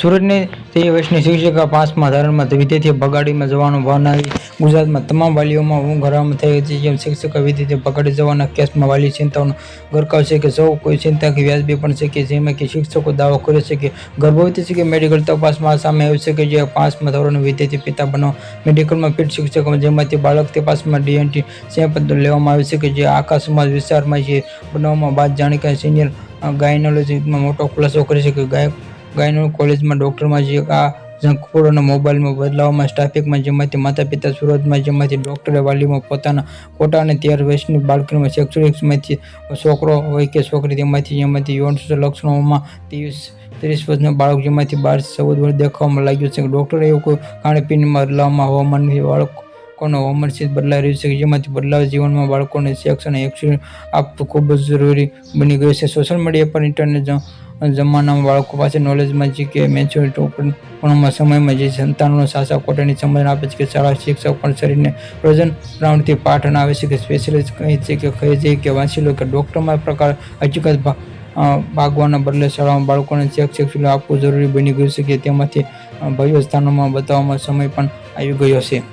સુરતની 13 વર્ષની શિક્ષિકા 5મા ધોરણમાં વિદ્યાર્થીઓ બગાડીમાં જવાનું બનાવી ગુજરાતમાં તમામ વાલીઓમાં ઊંઘ હરામ થઈ હતી। જેમ શિક્ષિકા વિદ્યાર્થીઓ બગાડી જવાના કેસમાં વાલી ચિંતાનો ગરકાવ છે કે સૌ કોઈ ચિંતા કે વ્યાજબી પણ છે કે જેમાં કે શિક્ષકો દાવો કર્યો છે કે ગર્ભવતી છે કે મેડિકલ તપાસમાં સામે આવ્યું છે કે જે 5મા ધોરણનો વિદ્યાર્થી પિતા બનવા મેડિકલમાં ફિટ શિક્ષકો જેમાંથી બાળક તપાસમાં ડીએનટી સેમ્પલ લેવામાં આવ્યું છે કે જે આખા સમાજ વિસ્તારમાં જે બનાવવામાં બાદ જાણકારી સિનિયર ગાયનોલોજીમાં મોટો ખુલાસો કરે છે કે ગાયનો કોલેજમાં ડોક્ટરમાં જે આ જંકફૂડ અને મોબાઈલમાં બદલાવમાં ટ્રાફિકમાં જેમાંથી માતા પિતા સુરતમાં જેમાંથી ડોક્ટરે વાલીમાં પોતાના ખોટા અને 13 વર્ષની બાળકીમાં સેક્સ્યુઅલમાંથી છોકરો હોય કે છોકરી જેમાંથી યૌન લક્ષણોમાં 30 વર્ષનો બાળક જેમાંથી 12-14 વર્ષ દેખાવામાં લાગ્યું છે। ડોક્ટરે એવું કોઈ ખાણીપીણીમાં બદલાવમાં હવામાનની બાળકોનો હવામાન બદલાઈ રહ્યું છે જેમાંથી બદલાવ જીવનમાં બાળકોને સેક્સ અને એક્સેસ આપવું ખૂબ જ જરૂરી બની ગયું છે। સોશિયલ મીડિયા પર ઇન્ટરનેટ જમાનામાં બાળકો પાસે નોલેજમાં છે કે મેચ્યોરિટી પણ સમયમાં જે સંતાનોનો સાચા ખોટાની સમજ આપે છે કે શાળા શિક્ષક પણ શરીરને પ્રજન રાઉન્ડથી પાઠ આવે છે કે સ્પેશિયલિસ્ટ કહે છે કે કહે છે કે વાંચી લો કે ડૉક્ટરમાં પ્રકાર હકીકત ભાગવાના બદલે શાળામાં બાળકોને સેક્સ્યુઅલ આપવું જરૂરી બની ગયું છે કે તેમાંથી ભવ્ય સ્થાનોમાં બતાવવામાં સમય પણ આવી ગયો છે।